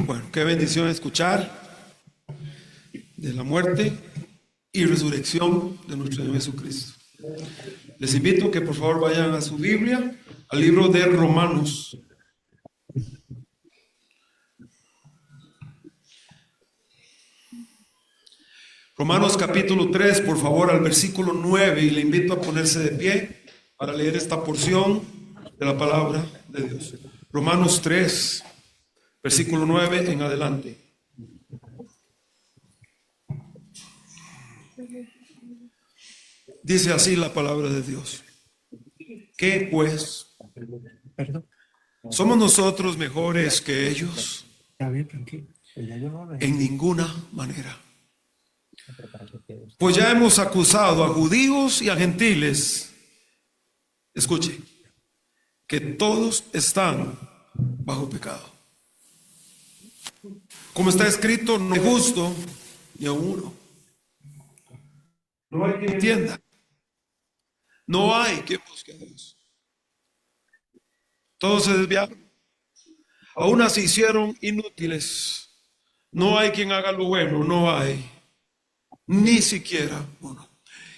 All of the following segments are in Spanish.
Bueno, qué bendición escuchar de la muerte y resurrección de nuestro Señor Jesucristo. Les invito a que por favor vayan a su Biblia, al libro de Romanos. Romanos capítulo 3, por favor, al versículo 9, y le invito a ponerse de pie para leer esta porción de la palabra de Dios. Romanos 3, versículo 9 en adelante. Dice así la palabra de Dios. ¿Qué pues? ¿Somos nosotros mejores que ellos? En ninguna manera. Pues ya hemos acusado a judíos y a gentiles, escuche, que todos están bajo pecado. Como está escrito, no es justo ni a uno. No hay quien entienda. No hay quien busque a Dios. Todos se desviaron. Aún se hicieron inútiles. No hay quien haga lo bueno, no hay. Ni siquiera uno.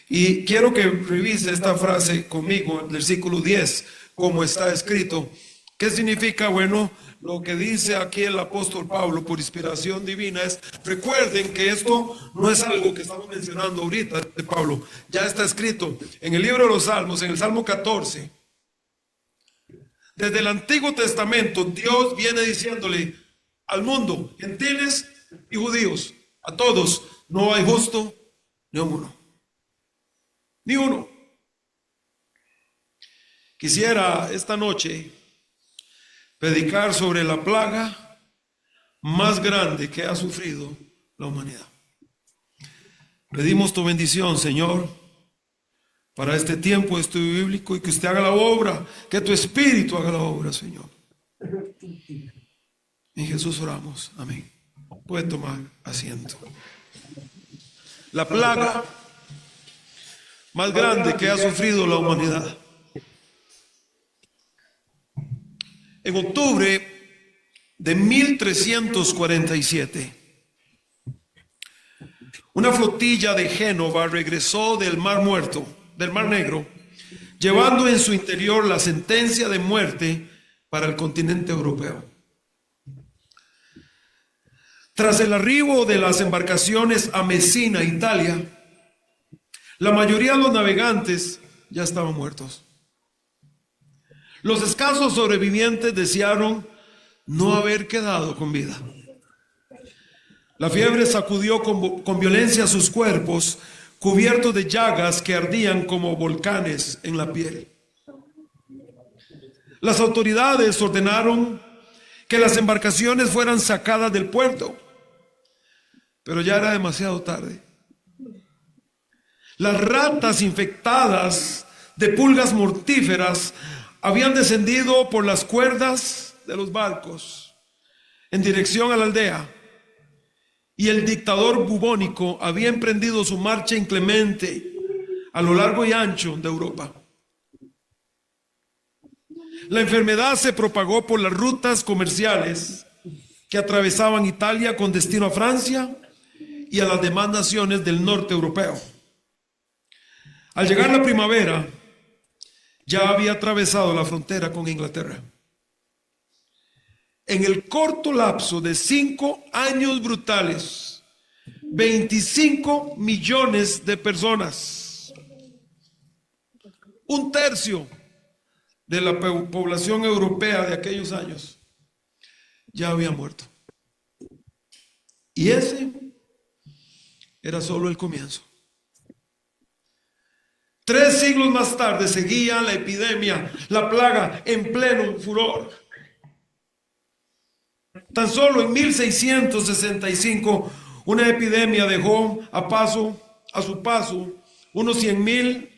Y quiero que revise esta frase conmigo, el versículo 10, como está escrito. ¿Qué significa? Bueno, lo que dice aquí el apóstol Pablo por inspiración divina es, recuerden que esto no es algo que estamos mencionando ahorita de Pablo, ya está escrito en el libro de los Salmos, en el Salmo 14. Desde el Antiguo Testamento, Dios viene diciéndole al mundo, gentiles y judíos, a todos, no hay justo ni uno. Ni uno. Quisiera esta noche predicar sobre la plaga más grande que ha sufrido la humanidad. Pedimos tu bendición, Señor, para este tiempo de estudio bíblico y que usted haga la obra, que tu Espíritu haga la obra, Señor. En Jesús oramos. Amén. Puede tomar asiento. La plaga más grande que ha sufrido la humanidad. En octubre de 1347, una flotilla de Génova regresó del Mar Muerto, del Mar Negro, llevando en su interior la sentencia de muerte para el continente europeo. Tras el arribo de las embarcaciones a Messina, Italia, la mayoría de los navegantes ya estaban muertos. Los escasos sobrevivientes desearon no haber quedado con vida. La fiebre sacudió con violencia sus cuerpos, cubiertos de llagas que ardían como volcanes en la piel. Las autoridades ordenaron que las embarcaciones fueran sacadas del puerto, pero ya era demasiado tarde. Las ratas infectadas de pulgas mortíferas habían descendido por las cuerdas de los barcos en dirección a la aldea, y el dictador bubónico había emprendido su marcha inclemente a lo largo y ancho de Europa. La enfermedad se propagó por las rutas comerciales que atravesaban Italia con destino a Francia y a las demás naciones del norte europeo. Al llegar la primavera, ya había atravesado la frontera con Inglaterra. En el corto lapso de 5 años brutales, 25 millones de personas, un tercio de la población europea de aquellos años, ya había muerto. Y ese era solo el comienzo. 3 siglos más tarde seguía la epidemia, la plaga en pleno furor. Tan solo en 1665 una epidemia dejó a su paso unos 100,000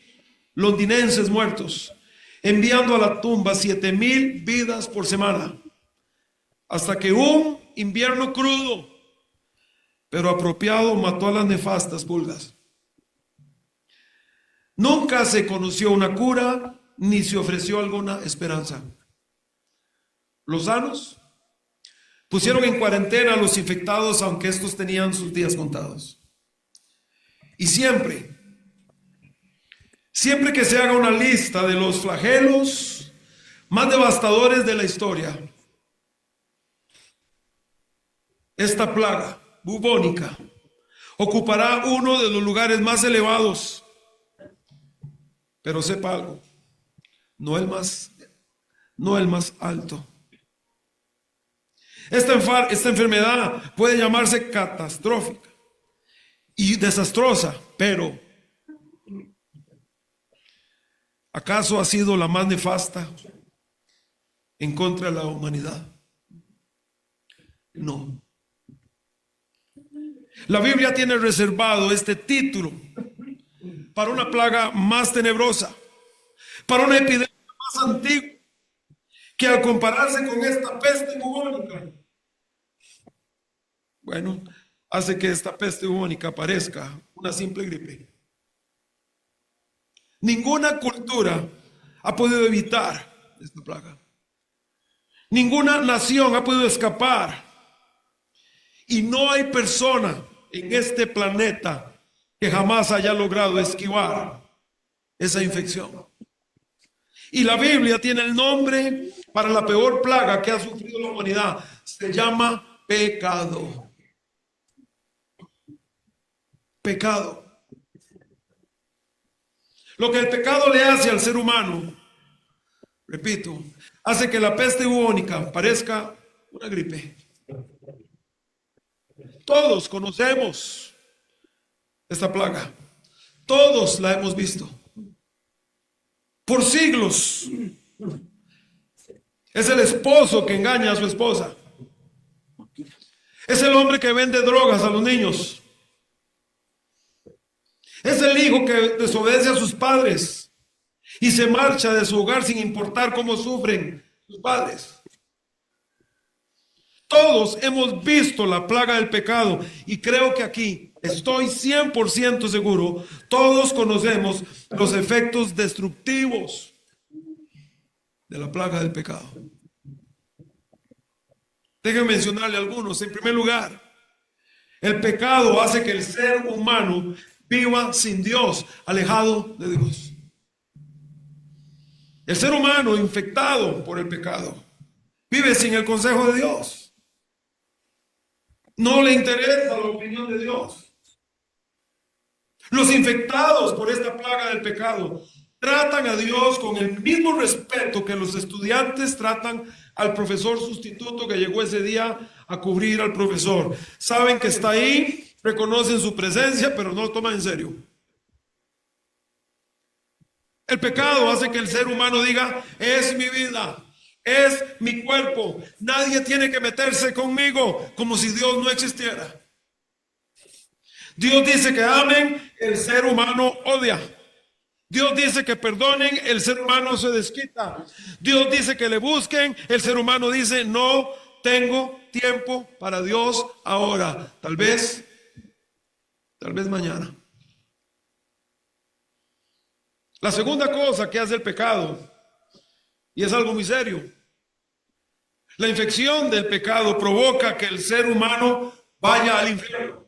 londinenses muertos, enviando a la tumba 7,000 vidas por semana, hasta que un invierno crudo pero apropiado mató a las nefastas pulgas. Nunca se conoció una cura ni se ofreció alguna esperanza. Los sanos Pusieron en cuarentena a los infectados, aunque estos tenían sus días contados. Y siempre que se haga una lista de los flagelos más devastadores de la historia, esta plaga bubónica ocupará uno de los lugares más elevados. Pero sepa algo, no el más alto. Esta enfermedad puede llamarse catastrófica y desastrosa, pero ¿acaso ha sido la más nefasta en contra de la humanidad? No. La Biblia tiene reservado este título para una plaga más tenebrosa, para una epidemia más antigua, que al compararse con esta peste bubónica, bueno, hace que esta peste bubónica parezca una simple gripe. Ninguna cultura ha podido evitar esta plaga. Ninguna nación ha podido escapar. Y no hay persona en este planeta que jamás haya logrado esquivar esa infección. Y la Biblia tiene el nombre para la peor plaga que ha sufrido la humanidad. Se llama pecado. Pecado. Lo que el pecado le hace al ser humano, repito, hace que la peste bubónica parezca una gripe. Todos conocemos esta plaga. Todos la hemos visto. Por siglos. Es el esposo que engaña a su esposa. Es el hombre que vende drogas a los niños. Es el hijo que desobedece a sus padres y se marcha de su hogar sin importar cómo sufren sus padres. Todos hemos visto la plaga del pecado y creo que aquí, estoy 100% seguro, todos conocemos los efectos destructivos de la plaga del pecado. Déjenme mencionarle algunos. En primer lugar, el pecado hace que el ser humano viva sin Dios, alejado de Dios. El ser humano infectado por el pecado vive sin el consejo de Dios. No le interesa la opinión de Dios. Los infectados por esta plaga del pecado tratan a Dios con el mismo respeto que los estudiantes tratan al profesor sustituto que llegó ese día a cubrir al profesor. Saben que está ahí, reconocen su presencia, pero no lo toman en serio. El pecado hace que el ser humano diga, es mi vida, es mi cuerpo, nadie tiene que meterse conmigo, como si Dios no existiera. Dios dice que amen, el ser humano odia. Dios dice que perdonen, el ser humano se desquita. Dios dice que le busquen, el ser humano dice, no tengo tiempo para Dios ahora. Tal vez mañana. La segunda cosa que hace el pecado, y es algo muy serio, la infección del pecado provoca que el ser humano vaya al infierno.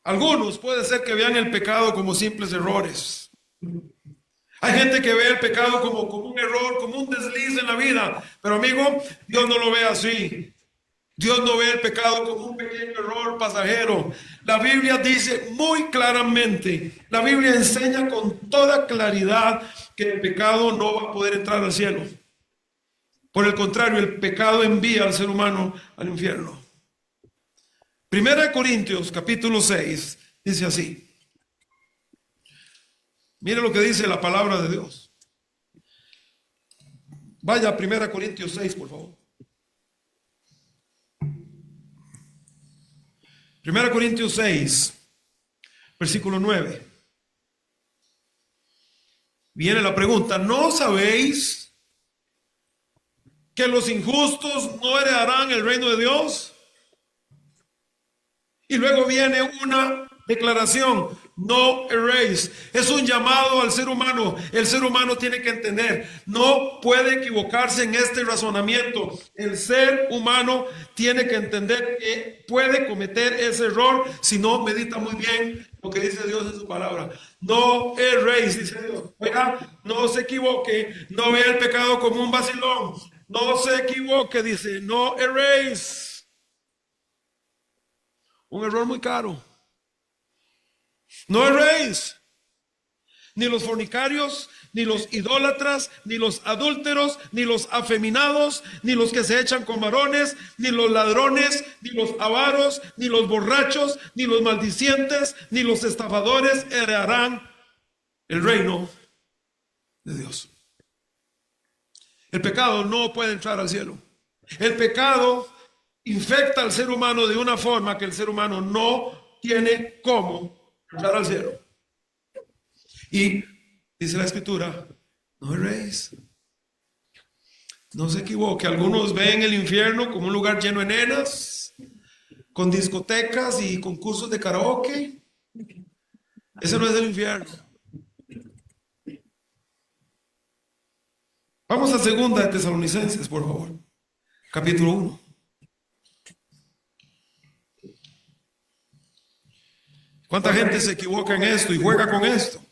Algunos puede ser que vean el pecado como simples errores. Hay gente que ve el pecado como un error, como un desliz en la vida. Pero amigo, Dios no lo ve así. Dios no ve el pecado como un pequeño error pasajero. La Biblia dice muy claramente, la Biblia enseña con toda claridad que el pecado no va a poder entrar al cielo. Por el contrario, el pecado envía al ser humano al infierno. Primera de Corintios, capítulo 6, dice así. Mire lo que dice la palabra de Dios. Vaya a 1 Corintios 6, por favor. 1 Corintios 6, versículo 9. Viene la pregunta, ¿no sabéis que los injustos no heredarán el reino de Dios? Y luego viene una declaración, no erase. Es un llamado al ser humano. El ser humano tiene que entender, no puede equivocarse en este razonamiento. El ser humano tiene que entender que puede cometer ese error si no medita muy bien lo que dice Dios en su palabra. No erase, dice Dios. Oiga, no se equivoque, no vea el pecado como un vacilón. No se equivoque, dice, no erase. Un error muy caro. No erréis, ni los fornicarios, ni los idólatras, ni los adúlteros, ni los afeminados, ni los que se echan con varones, ni los ladrones, ni los avaros, ni los borrachos, ni los maldicientes, ni los estafadores heredarán el reino de Dios. El pecado no puede entrar al cielo. El pecado infecta al ser humano de una forma que el ser humano no tiene cómo entrar al cielo. Y dice la escritura, no erréis. No se equivoque. Algunos ven el infierno como un lugar lleno de nenas, con discotecas y concursos de karaoke. Ese no es el infierno. Vamos a 2 de Tesalonicenses, por favor. Capítulo 1. ¿Cuánta gente se equivoca en esto y juega con esto?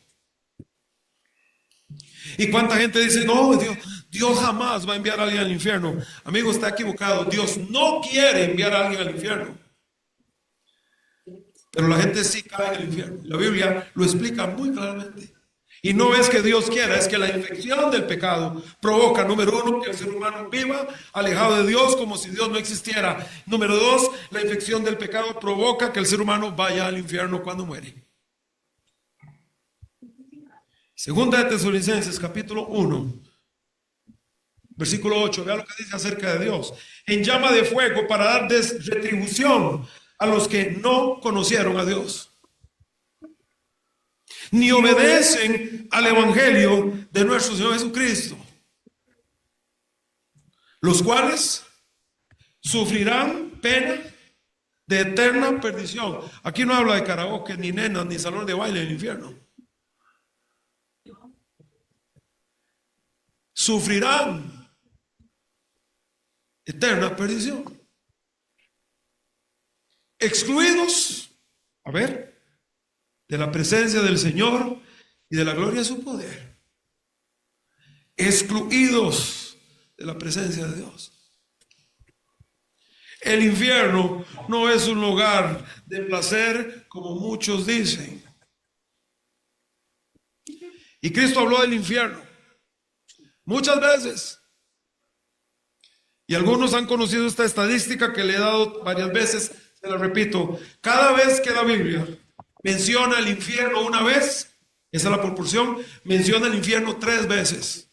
¿Y cuánta gente dice, no, Dios jamás va a enviar a alguien al infierno? Amigo, está equivocado. Dios no quiere enviar a alguien al infierno. Pero la gente sí cae en el infierno. La Biblia lo explica muy claramente. Y no es que Dios quiera, es que la infección del pecado provoca, número 1, que el ser humano viva alejado de Dios como si Dios no existiera. Número 2, la infección del pecado provoca que el ser humano vaya al infierno cuando muere. 2 de Tesalonicenses, capítulo 1, versículo 8. Vea lo que dice acerca de Dios. En llama de fuego para dar retribución a los que no conocieron a Dios, ni obedecen al evangelio de nuestro Señor Jesucristo, los cuales sufrirán pena de eterna perdición. Aquí no habla de karaoke, ni nenas, ni salón de baile en el infierno. Sufrirán eterna perdición. Excluidos, de la presencia del Señor y de la gloria de su poder. Excluidos de la presencia de Dios. El infierno no es un lugar de placer como muchos dicen. Y Cristo habló del infierno muchas veces. Y algunos han conocido esta estadística que le he dado varias veces, se la repito. Cada vez que la Biblia menciona el infierno una vez, esa es la proporción, menciona el infierno 3 veces.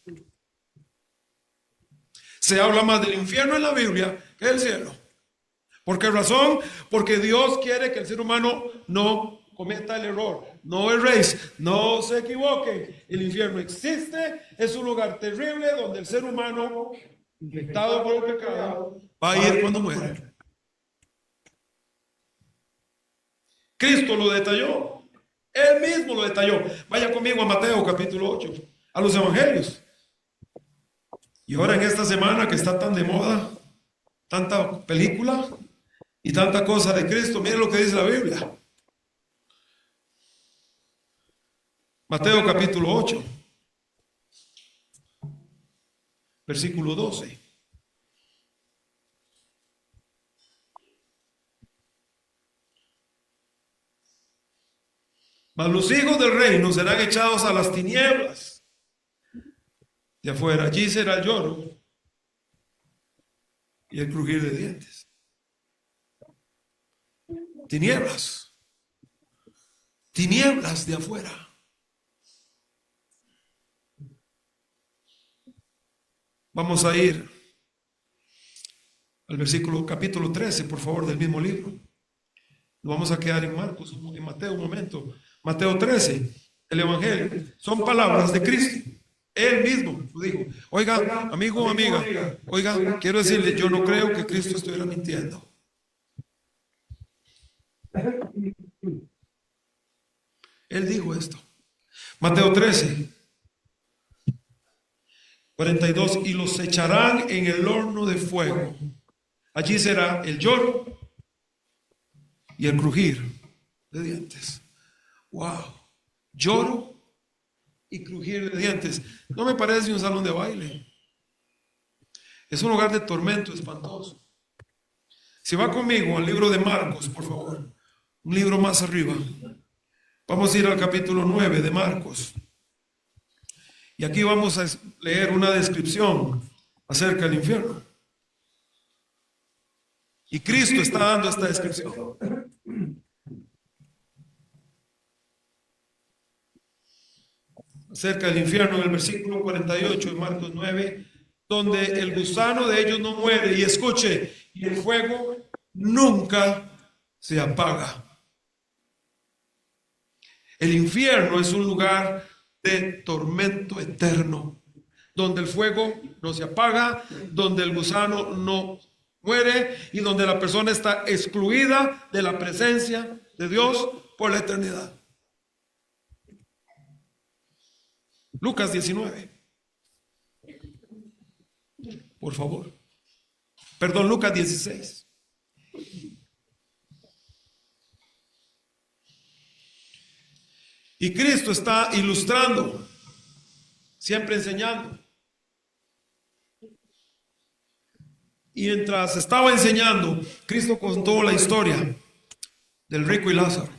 Se habla más del infierno en la Biblia que del cielo. ¿Por qué razón? Porque Dios quiere que el ser humano no cometa el error. No erréis, no se equivoque. El infierno existe, es un lugar terrible donde el ser humano, infectado por el pecado, va a ir cuando muera. Cristo lo detalló. Él mismo lo detalló. Vaya conmigo a Mateo capítulo 8, a los evangelios. Y ahora en esta semana que está tan de moda, tanta película y tanta cosa de Cristo, miren lo que dice la Biblia. Mateo capítulo 8, versículo 12. Mas los hijos del reino serán echados a las tinieblas de afuera. Allí será el lloro y el crujir de dientes. Tinieblas. Tinieblas de afuera. Vamos a ir al versículo capítulo 13, por favor, del mismo libro. Nos vamos a quedar en Marcos, en Mateo un momento. Mateo 13, el evangelio. Son palabras de Cristo. Él mismo lo dijo. Oiga, amigo o amiga, oiga, quiero decirle, yo no creo que Cristo estuviera mintiendo. Él dijo esto. Mateo 13, 42. Y los echarán en el horno de fuego. Allí será el lloro y el crujir de dientes. Wow. Lloro y crujir de dientes. No me parece un salón de baile. Es un lugar de tormento espantoso. Si va conmigo al libro de Marcos, por favor. Un libro más arriba. Vamos a ir al capítulo 9 de Marcos. Y aquí vamos a leer una descripción acerca del infierno. Y Cristo está dando esta descripción. Acerca del infierno en el versículo 48 de Marcos 9, donde el gusano de ellos no muere. Y escuche, y el fuego nunca se apaga. El infierno es un lugar de tormento eterno, donde el fuego no se apaga, donde el gusano no muere y donde la persona está excluida de la presencia de Dios por la eternidad. Lucas 19. Por favor. Perdón, Lucas 16. Y Cristo está ilustrando, siempre enseñando. Y mientras estaba enseñando, Cristo contó la historia del rico y Lázaro.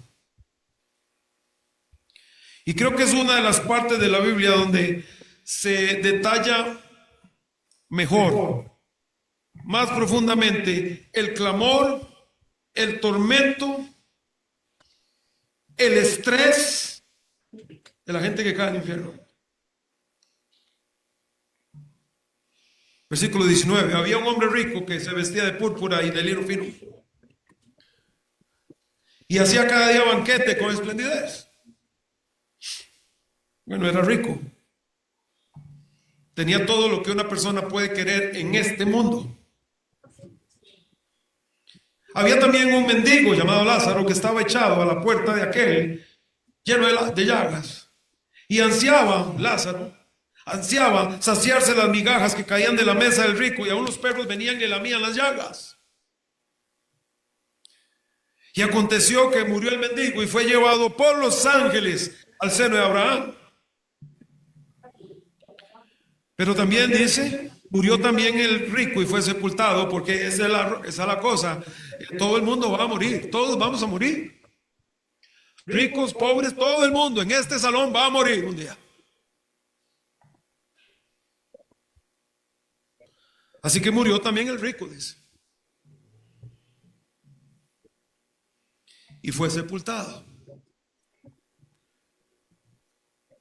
Y creo que es una de las partes de la Biblia donde se detalla mejor, más profundamente, el clamor, el tormento, el estrés de la gente que cae al infierno. Versículo 19. Había un hombre rico que se vestía de púrpura y de lino fino y hacía cada día banquete con esplendidez. Bueno, era rico. Tenía todo lo que una persona puede querer en este mundo. Había también un mendigo llamado Lázaro que estaba echado a la puerta de aquel, lleno de llagas. Y Lázaro ansiaba saciarse las migajas que caían de la mesa del rico, y aún los perros venían y le lamían las llagas. Y aconteció que murió el mendigo y fue llevado por los ángeles al seno de Abraham. Pero también dice, murió también el rico y fue sepultado, porque esa es la cosa. Todo el mundo va a morir, todos vamos a morir. Ricos, pobres, todo el mundo en este salón va a morir un día. Así que murió también el rico, dice. Y fue sepultado.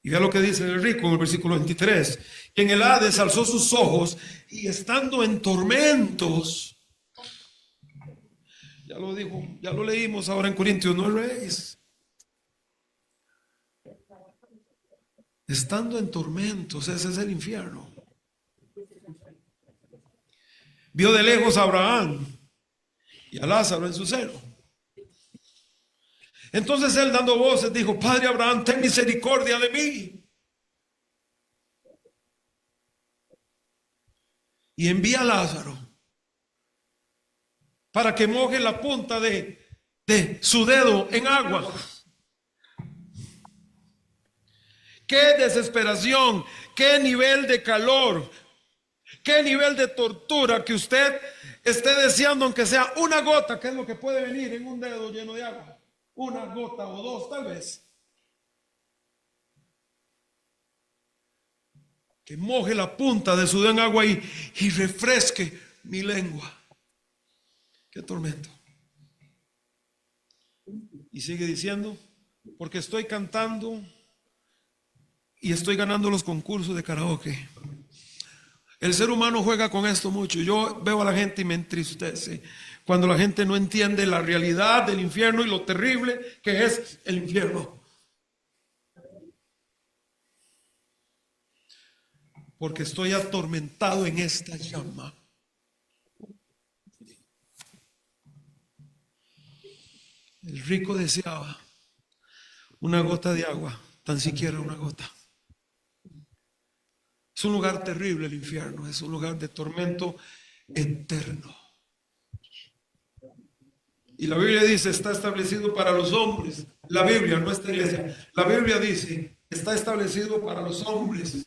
Y vea lo que dice el rico en el versículo 23. Que en el Hades alzó sus ojos y estando en tormentos. Ya lo dijo, ya lo leímos ahora en Corintios, no erréis. Estando en tormentos, ese es el infierno. Vio de lejos a Abraham y a Lázaro en su seno. Entonces él, dando voces, dijo: Padre Abraham, ten misericordia de mí y envía a Lázaro para que moje la punta de su dedo en agua. Qué desesperación, qué nivel de calor, qué nivel de tortura que usted esté deseando, aunque sea una gota, que es lo que puede venir en un dedo lleno de agua. Una gota o dos, tal vez. Que moje la punta de su dedo en agua y refresque mi lengua. Qué tormento. Y sigue diciendo: porque estoy cantando y estoy ganando los concursos de karaoke. El ser humano juega con esto mucho. Yo veo a la gente y me entristece cuando la gente no entiende la realidad del infierno y lo terrible que es el infierno. Porque estoy atormentado en esta llama. El rico deseaba una gota de agua, tan siquiera una gota. Es un lugar terrible el infierno, es un lugar de tormento eterno. Y la Biblia dice, está establecido para los hombres. La Biblia, no esta iglesia. La Biblia dice, está establecido para los hombres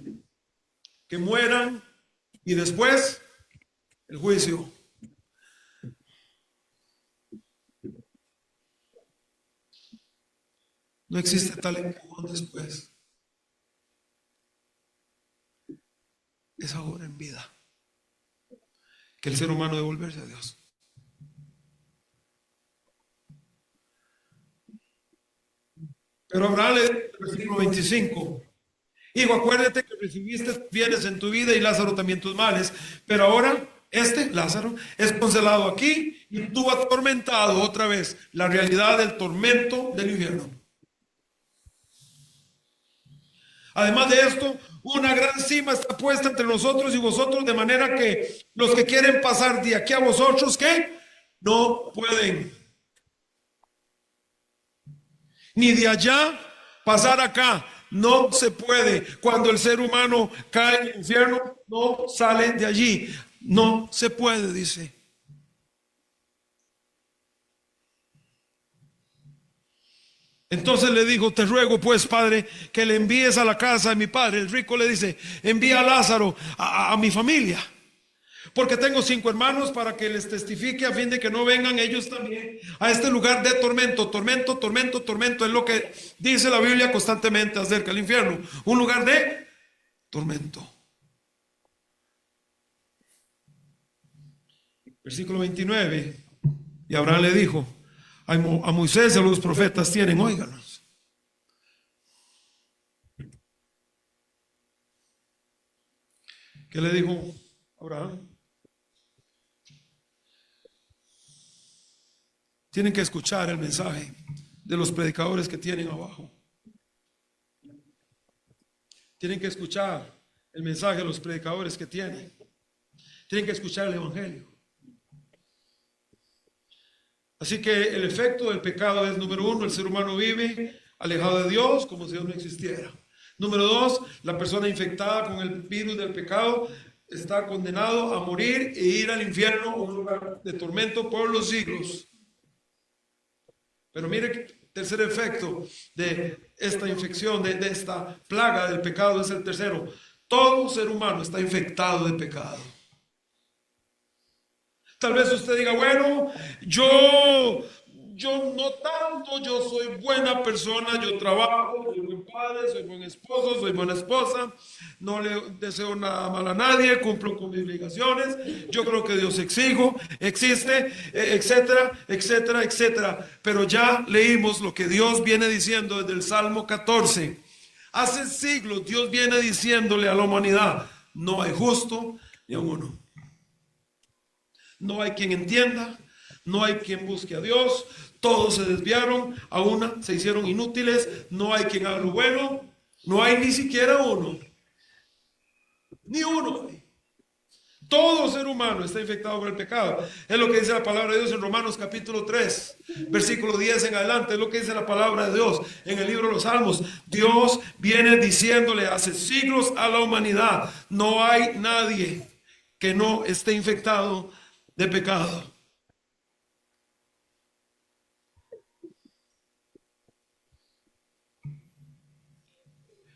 que mueran y después el juicio. No existe tal empujón después. Es ahora en vida que el ser humano debe volverse a Dios. Pero Abraham le dice, versículo 25, hijo, acuérdate que recibiste bienes en tu vida y Lázaro también tus males, pero ahora Lázaro, es congelado aquí y tú atormentado otra vez, la realidad del tormento del infierno. Además de esto, una gran cima está puesta entre nosotros y vosotros, de manera que los que quieren pasar de aquí a vosotros, ¿qué? No pueden. Ni de allá pasar acá. No se puede. Cuando el ser humano cae en el infierno, no sale de allí. No se puede, dice. Entonces le dijo, te ruego pues, padre, que le envíes a la casa de mi padre. El rico le dice, envía a Lázaro a mi familia, porque tengo 5 hermanos, para que les testifique, a fin de que no vengan ellos también a este lugar de tormento. Tormento, tormento, tormento, es lo que dice la Biblia constantemente acerca del infierno. Un lugar de tormento. Versículo 29. Y Abraham le dijo, a Moisés y a los profetas tienen, óiganos. ¿Qué le dijo Abraham? Tienen que escuchar el mensaje de los predicadores que tienen abajo. Tienen que escuchar el mensaje de los predicadores que tienen. Tienen que escuchar el evangelio. Así que el efecto del pecado es, número 1, el ser humano vive alejado de Dios como si Dios no existiera. Número 2, la persona infectada con el virus del pecado está condenado a morir e ir al infierno, un lugar de tormento por los siglos. Pero mire, tercer efecto de esta infección, de esta plaga del pecado, es el tercero. Todo ser humano está infectado de pecado. Tal vez usted diga, bueno, yo no tanto, yo soy buena persona, yo trabajo, soy buen padre, soy buen esposo, soy buena esposa, no le deseo nada mal a nadie, cumplo con mis obligaciones, yo creo que Dios existe, etcétera, etcétera, etcétera. Pero ya leímos lo que Dios viene diciendo desde el Salmo 14. Hace siglos Dios viene diciéndole a la humanidad, no hay justo ni a uno. No hay quien entienda, no hay quien busque a Dios, todos se desviaron, a una se hicieron inútiles, no hay quien haga lo bueno, no hay ni siquiera uno, ni uno. Todo ser humano está infectado por el pecado. Es lo que dice la palabra de Dios en Romanos capítulo 3, versículo 10 en adelante. Es lo que dice la palabra de Dios en el libro de los Salmos. Dios viene diciéndole hace siglos a la humanidad, no hay nadie que no esté infectado de pecado.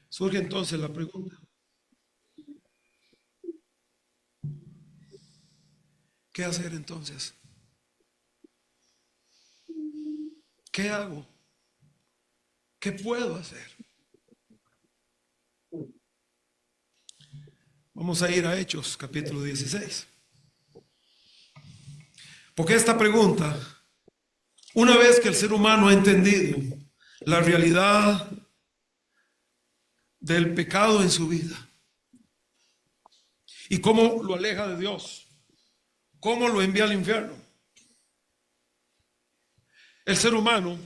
Surge entonces la pregunta: ¿qué hacer entonces? ¿Qué hago? ¿Qué puedo hacer? Vamos a ir a Hechos capítulo 16. Porque esta pregunta, una vez que el ser humano ha entendido la realidad del pecado en su vida y cómo lo aleja de Dios, cómo lo envía al infierno, el ser humano,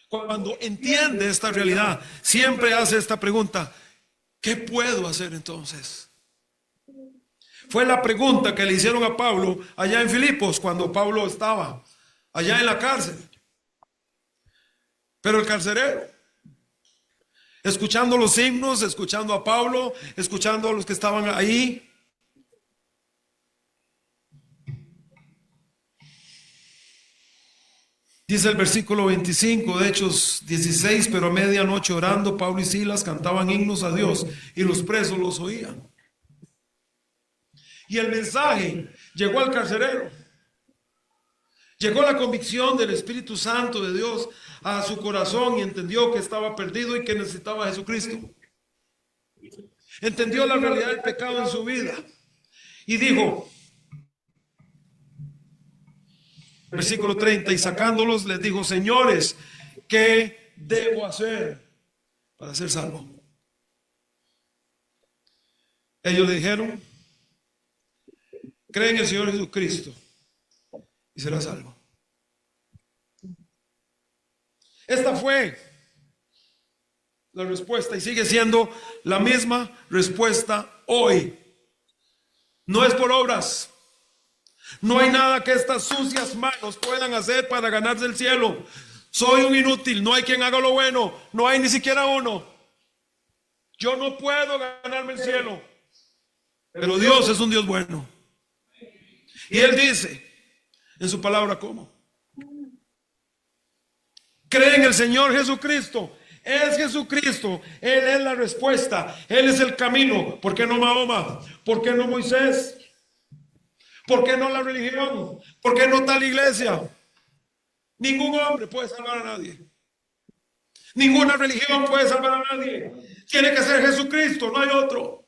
cuando entiende esta realidad, siempre hace esta pregunta: ¿qué puedo hacer entonces? Fue la pregunta que le hicieron a Pablo allá en Filipos, cuando Pablo estaba allá en la cárcel. Pero el carcelero escuchando los himnos, escuchando a Pablo, escuchando a los que estaban ahí. Dice el versículo 25 de Hechos 16, pero a medianoche orando, Pablo y Silas cantaban himnos a Dios y los presos los oían. Y el mensaje llegó al carcelero. Llegó la convicción del Espíritu Santo de Dios a su corazón y entendió que estaba perdido y que necesitaba a Jesucristo. Entendió la realidad del pecado en su vida y dijo, versículo 30, y sacándolos les dijo, señores, ¿qué debo hacer para ser salvo? Ellos le dijeron, cree en el Señor Jesucristo y será salvo. Esta fue la respuesta y sigue siendo la misma respuesta hoy. No es por obras. No hay nada que estas sucias manos puedan hacer para ganarse el cielo. Soy un inútil, no hay quien haga lo bueno, no hay ni siquiera uno. Yo no puedo ganarme el cielo. Pero Dios es un Dios bueno. Y Él dice en su palabra cómo. Cree en el Señor Jesucristo. Es Jesucristo. Él es la respuesta. Él es el camino. ¿Por qué no Mahoma? ¿Por qué no Moisés? ¿Por qué no la religión? ¿Por qué no tal iglesia? Ningún hombre puede salvar a nadie. Ninguna religión puede salvar a nadie. Tiene que ser Jesucristo, no hay otro.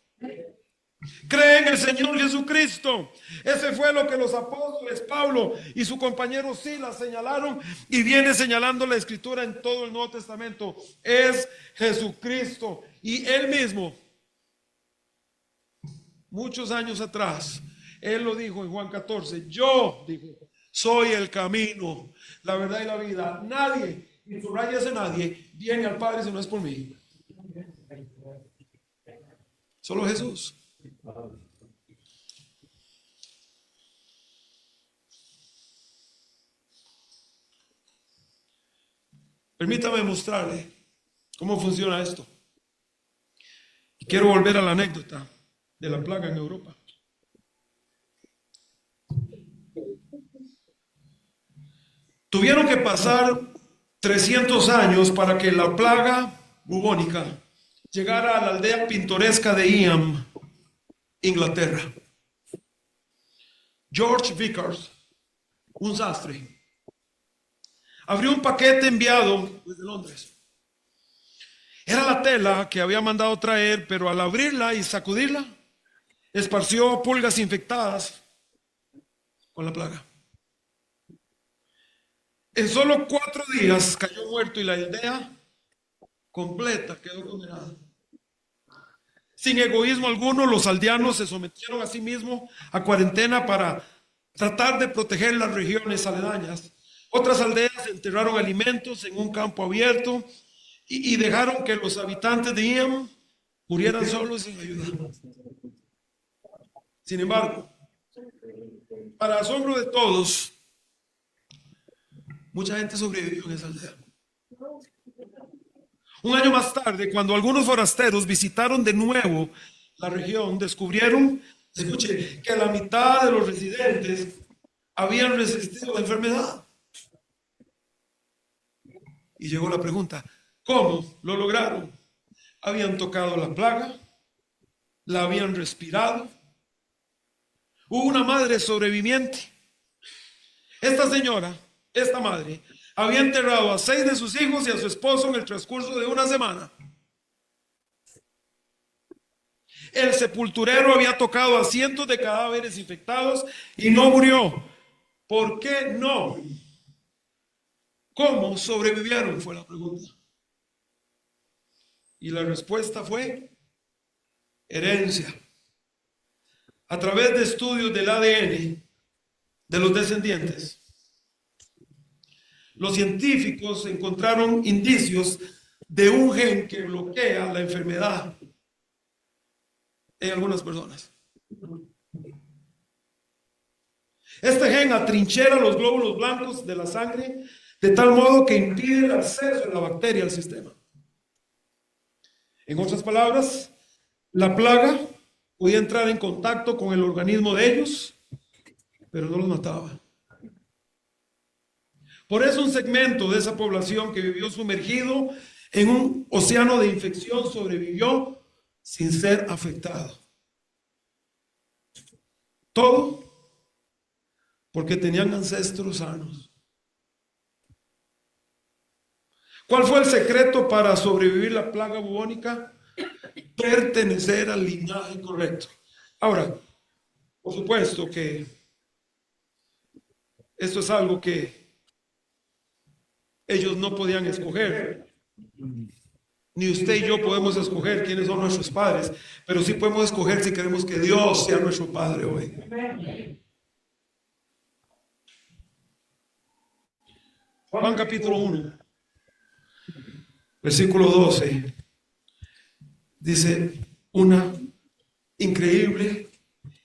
Cree en el Señor Jesucristo. Ese fue lo que los apóstoles Pablo y su compañero Silas señalaron y viene señalando la escritura en todo el Nuevo Testamento. Es Jesucristo. Y Él mismo, muchos años atrás, Él lo dijo en Juan 14. Yo, dijo, soy el camino, la verdad y la vida. Nadie, y subraya ese nadie, viene al Padre si no es por mí. Solo Jesús. Permítame mostrarle cómo funciona esto. Y quiero volver a la anécdota de la plaga en Europa. Tuvieron que pasar 300 años para que la plaga bubónica llegara a la aldea pintoresca de Iam, Inglaterra. George Vickers, un sastre, abrió un paquete enviado desde Londres. Era la tela que había mandado traer, pero al abrirla y sacudirla, esparció pulgas infectadas con la plaga. En solo 4 días cayó muerto y la aldea completa quedó condenada. Sin egoísmo alguno, los aldeanos se sometieron a sí mismos a cuarentena para tratar de proteger las regiones aledañas. Otras aldeas enterraron alimentos en un campo abierto y dejaron que los habitantes de Iam murieran solos sin ayuda. Sin embargo, para asombro de todos, mucha gente sobrevivió en esa aldea. Un año más tarde, cuando algunos forasteros visitaron de nuevo la región, descubrieron, escuche, que la mitad de los residentes habían resistido la enfermedad. Y llegó la pregunta, ¿cómo lo lograron? Habían tocado la plaga, la habían respirado. Hubo una madre sobreviviente. Esta señora, esta madre, había enterrado a 6 de sus hijos y a su esposo en el transcurso de una semana. El sepulturero había tocado a cientos de cadáveres infectados y no murió. ¿Por qué no? ¿Cómo sobrevivieron? Fue la pregunta. Y la respuesta fue herencia. A través de estudios del ADN de los descendientes, los científicos encontraron indicios de un gen que bloquea la enfermedad en algunas personas. Este gen atrinchera los glóbulos blancos de la sangre de tal modo que impide el acceso de la bacteria al sistema. En otras palabras, la plaga podía entrar en contacto con el organismo de ellos, pero no los mataba. Por eso un segmento de esa población que vivió sumergido en un océano de infección sobrevivió sin ser afectado. Todo porque tenían ancestros sanos. ¿Cuál fue el secreto para sobrevivir la plaga bubónica? Pertenecer al linaje correcto. Ahora, por supuesto que esto es algo que ellos no podían escoger. Ni usted y yo podemos escoger quiénes son nuestros padres, pero sí podemos escoger si queremos que Dios sea nuestro Padre hoy. Juan capítulo 1, versículo 12, dice una increíble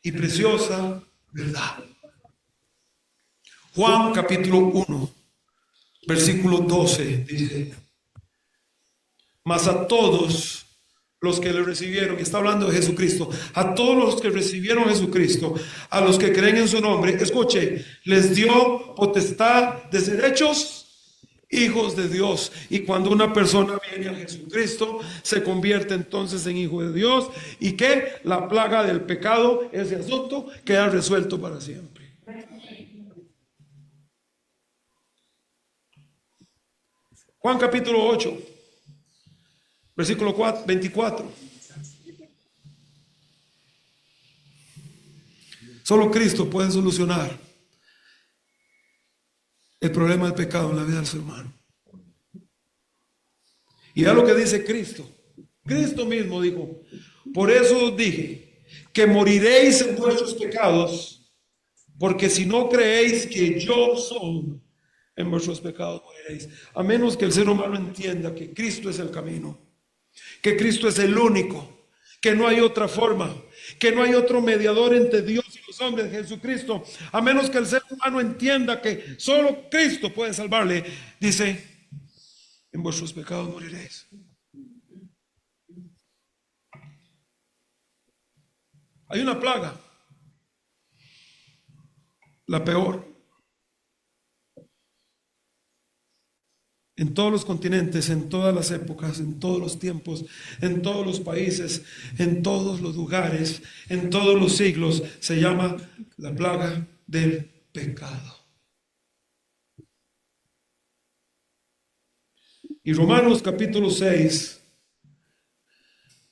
y preciosa verdad. Juan capítulo 1, versículo 12 dice: mas a todos los que le recibieron, está hablando de Jesucristo, a todos los que recibieron a Jesucristo, a los que creen en su nombre, escuche, les dio potestad de ser hechos hijos de Dios. Y cuando una persona viene a Jesucristo, se convierte entonces en hijo de Dios, y que la plaga del pecado, ese asunto, queda resuelto para siempre. Juan capítulo 8, versículo 24. Solo Cristo puede solucionar el problema del pecado en la vida del ser humano. Y vea lo que dice Cristo. Cristo mismo dijo: por eso os dije que moriréis en vuestros pecados, porque si no creéis que yo soy, en vuestros pecados moriréis. A menos que el ser humano entienda que Cristo es el camino, que Cristo es el único, que no hay otra forma, que no hay otro mediador entre Dios y los hombres, Jesucristo. A menos que el ser humano entienda que solo Cristo puede salvarle, dice: en vuestros pecados moriréis. Hay una plaga, la peor, en todos los continentes, en todas las épocas, en todos los tiempos, en todos los países, en todos los lugares, en todos los siglos, se llama la plaga del pecado. Y Romanos capítulo 6,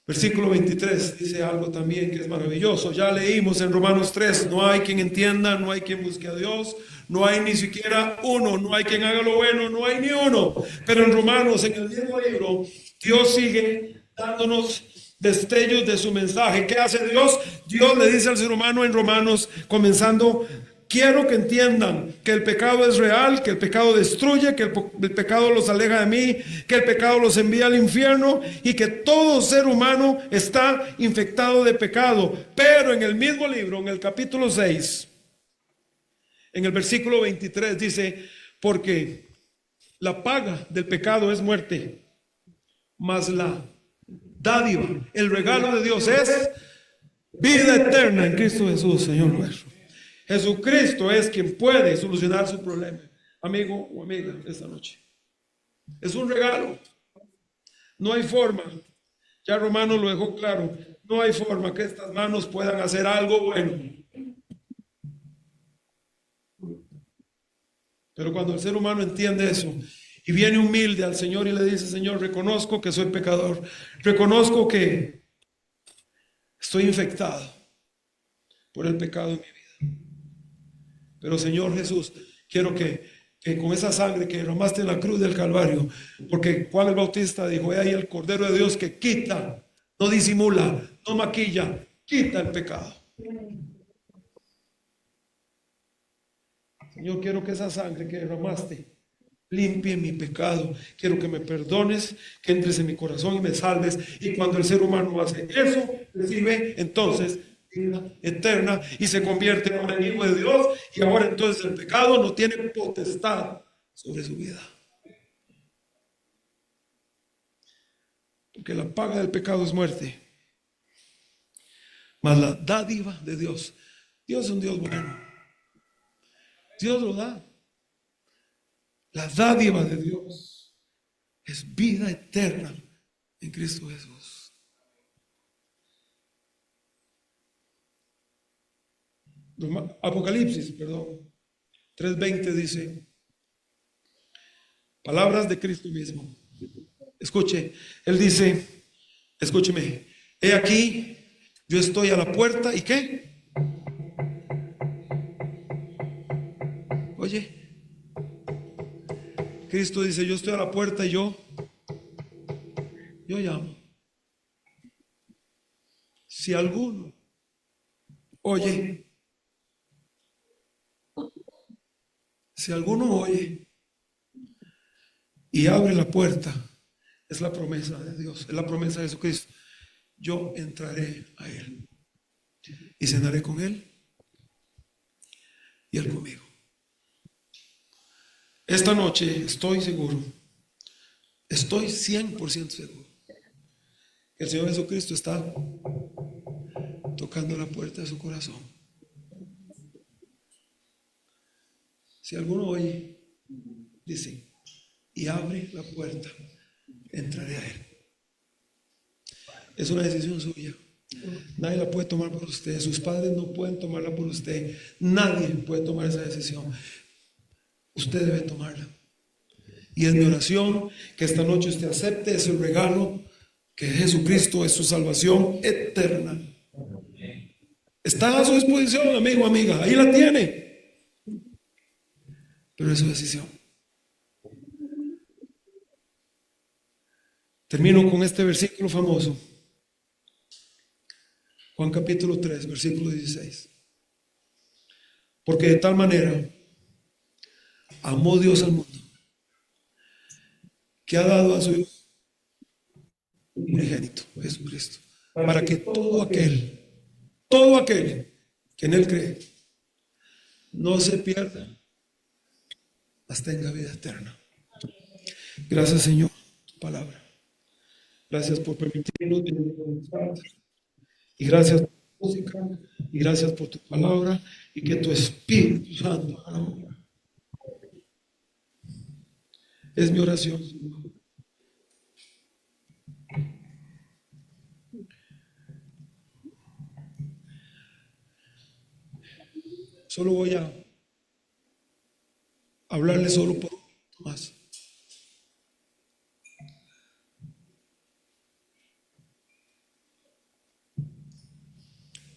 versículo 23 dice algo también que es maravilloso. Ya leímos en Romanos 3: no hay quien entienda, no hay quien busque a Dios, no hay ni siquiera uno, no hay quien haga lo bueno, no hay ni uno. Pero en Romanos, en el mismo libro, Dios sigue dándonos destellos de su mensaje. ¿Qué hace Dios? Dios le dice al ser humano en Romanos, comenzando: quiero que entiendan que el pecado es real, que el pecado destruye, que el pecado los aleja de mí, que el pecado los envía al infierno y que todo ser humano está infectado de pecado. Pero en el mismo libro, en el capítulo 6, en el versículo 23 dice: porque la paga del pecado es muerte, mas la dádiva, el regalo de Dios es vida eterna en Cristo Jesús, Señor nuestro. Jesucristo es quien puede solucionar su problema, amigo o amiga, esta noche. Es un regalo. No hay forma, ya Romano lo dejó claro, no hay forma que estas manos puedan hacer algo bueno. Pero cuando el ser humano entiende eso y viene humilde al Señor y le dice: Señor, reconozco que soy pecador, reconozco que estoy infectado por el pecado en mi vida. Pero Señor Jesús, quiero que con esa sangre que derramaste en la cruz del Calvario, porque Juan el Bautista dijo: he ahí el Cordero de Dios que quita, no disimula, no maquilla, quita el pecado. Señor, quiero que esa sangre que derramaste limpie mi pecado. Quiero que me perdones, que entres en mi corazón y me salves. Y cuando el ser humano hace eso, recibe entonces vida eterna y se convierte en un hijo de Dios, y ahora entonces el pecado no tiene potestad sobre su vida. porque la paga del pecado es muerte. Mas la dádiva de Dios, Dios es un Dios bueno, Dios lo da. La dádiva de Dios es vida eterna en Cristo Jesús. Apocalipsis, perdón, 3:20 dice, palabras de Cristo mismo. Escuche, Él dice, escúcheme, he aquí, yo estoy a la puerta y ¿qué? Oye, Cristo dice, yo estoy a la puerta y yo llamo. Si alguno oye, si alguno oye y abre la puerta, es la promesa de Dios, es la promesa de Jesucristo. Yo entraré a Él y cenaré con Él y Él conmigo. Esta noche estoy seguro, estoy 100% seguro que el Señor Jesucristo está tocando la puerta de su corazón. Si alguno oye, dice, y abre la puerta, entraré a Él. Es una decisión suya. Nadie la puede tomar por usted. Sus padres no pueden tomarla por usted. Nadie puede tomar esa decisión. Usted debe tomarla. Y es mi oración que esta noche usted acepte ese regalo, que Jesucristo es su salvación eterna. Está a su disposición, amigo, amiga. Ahí la tiene. Pero es su decisión. Termino con este versículo famoso. Juan capítulo 3, versículo 16. Porque de tal manera amó Dios al mundo, que ha dado a su Hijo unigénito, Jesucristo, para que todo aquel que en Él cree, no se pierda, mas tenga vida eterna. Gracias, Señor, por tu palabra. Gracias por permitirnos y gracias por tu música, y gracias por tu palabra, y que tu Espíritu Santo haga la obra. Es mi oración, Señor. Solo voy a hablarle solo por un minuto más.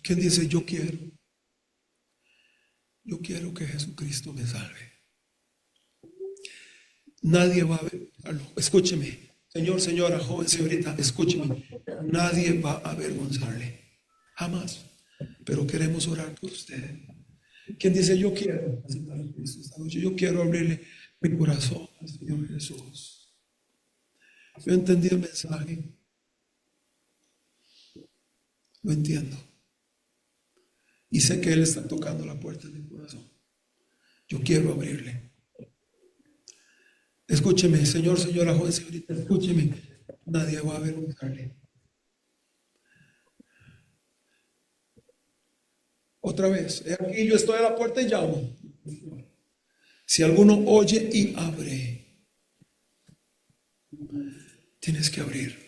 ¿Quién dice yo quiero que Jesucristo me salve? Nadie va a avergonzarlo. Escúcheme, señor, señora, joven, señorita, escúcheme. Nadie va a avergonzarle. Jamás. Pero queremos orar por usted. ¿Quién dice yo quiero aceptar a Cristo esta noche? Yo quiero abrirle mi corazón al Señor Jesús. Yo entendí el mensaje. Lo entiendo. Y sé que Él está tocando la puerta de mi corazón. Yo quiero abrirle. Escúcheme, señor, señora, joven, señorita, escúcheme. Nadie va a avergonzarle. Otra vez, aquí yo estoy a la puerta y llamo. Si alguno oye y abre, tienes que abrir.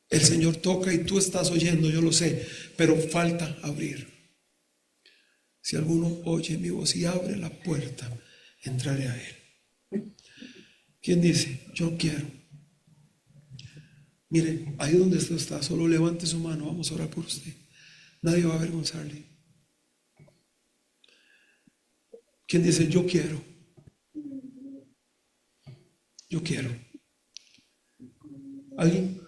El Señor toca y tú estás oyendo, yo lo sé, pero falta abrir. Si alguno oye mi voz y abre la puerta, entraré a Él. ¿Quién dice? Yo quiero. Mire, ahí donde usted está, solo levante su mano, vamos a orar por usted. Nadie va a avergonzarle. ¿Quién dice? Yo quiero. Yo quiero. ¿Alguien?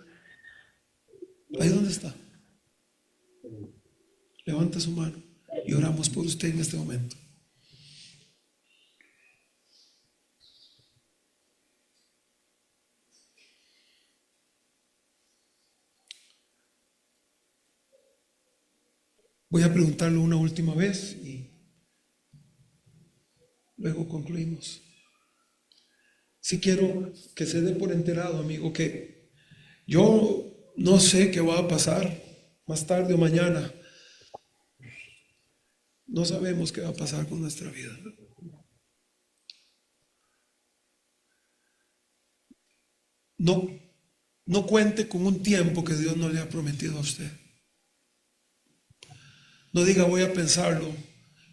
Ahí donde está. Levanta su mano y oramos por usted en este momento. Voy a preguntarlo una última vez y luego concluimos. Sí quiero que se dé por enterado, amigo, que yo no sé qué va a pasar más tarde o mañana. No sabemos qué va a pasar con nuestra vida. No, no cuente con un tiempo que Dios no le ha prometido a usted. No diga voy a pensarlo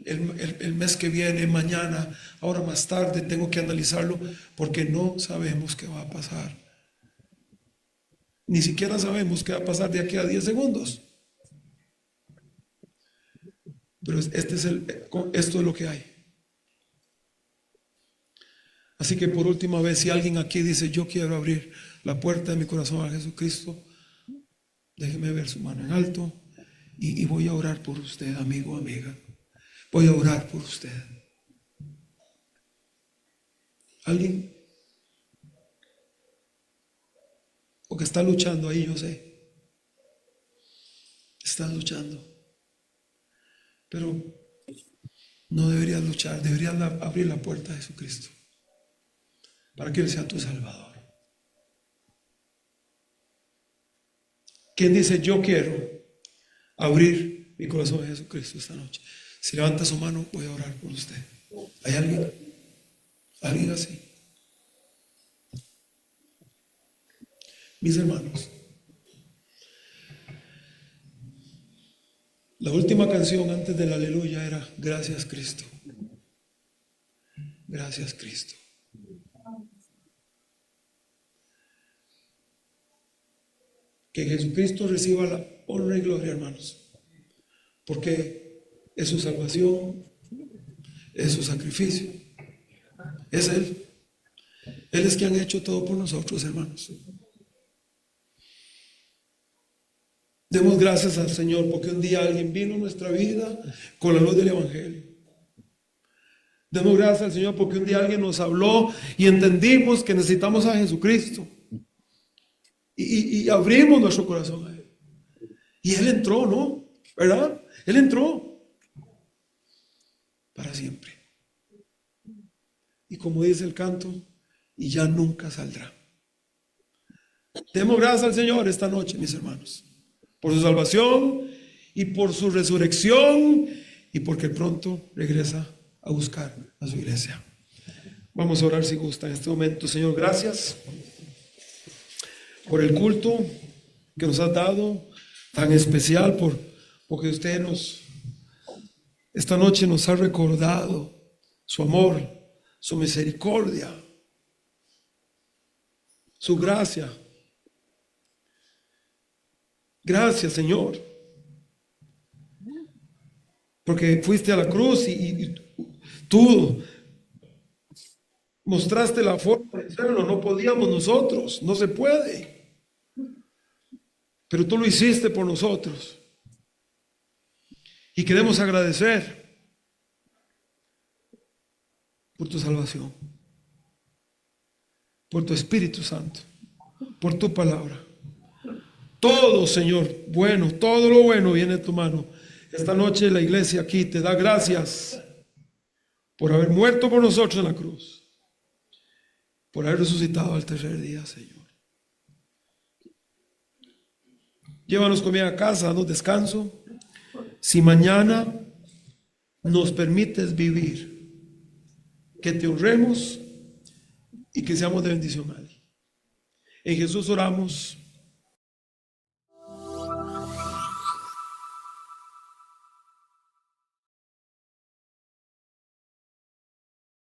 el mes que viene, mañana, ahora más tarde tengo que analizarlo, porque no sabemos qué va a pasar. Ni siquiera sabemos qué va a pasar de aquí a 10 segundos. Pero esto es lo que hay. Así que por última vez, si alguien aquí dice yo quiero abrir la puerta de mi corazón a Jesucristo, déjeme ver su mano en alto y voy a orar por usted, amigo, amiga. Voy a orar por usted. ¿Alguien? O que está luchando ahí, yo sé. Está luchando. Pero no deberías luchar, deberías abrir la puerta a Jesucristo para que Él sea tu Salvador. ¿Quién dice yo quiero abrir mi corazón a Jesucristo esta noche? Si levanta su mano, voy a orar por usted. ¿Hay alguien? ¿Alguien así? Mis hermanos, la última canción antes del aleluya era gracias Cristo. Gracias Cristo. Que Jesucristo reciba la honra y gloria, hermanos, porque es su salvación, es su sacrificio, es Él. Él es quien ha hecho todo por nosotros, hermanos. Demos gracias al Señor porque un día alguien vino a nuestra vida con la luz del Evangelio. Demos gracias al Señor porque un día alguien nos habló y entendimos que necesitamos a Jesucristo. Y abrimos nuestro corazón a Él. Y Él entró, ¿no? ¿Verdad? Él entró para siempre. Y como dice el canto, y ya nunca saldrá. Demos gracias al Señor esta noche, mis hermanos, por su salvación y por su resurrección y porque pronto regresa a buscar a su iglesia. Vamos a orar si gusta en este momento. Señor, gracias por el culto que nos has dado, tan especial, porque usted esta noche nos ha recordado su amor, su misericordia, su gracia. Gracias, Señor, porque fuiste a la cruz y tú mostraste la forma de hacerlo. No podíamos nosotros, no se puede, pero tú lo hiciste por nosotros y queremos agradecer por tu salvación, por tu Espíritu Santo, por tu palabra. Todo, Señor, bueno, todo lo bueno viene de tu mano. Esta noche la iglesia aquí te da gracias por haber muerto por nosotros en la cruz, por haber resucitado al tercer día, Señor. Llévanos conmigo a casa, danos descanso. Si mañana nos permites vivir, que te honremos y que seamos de bendición a alguien. En Jesús oramos.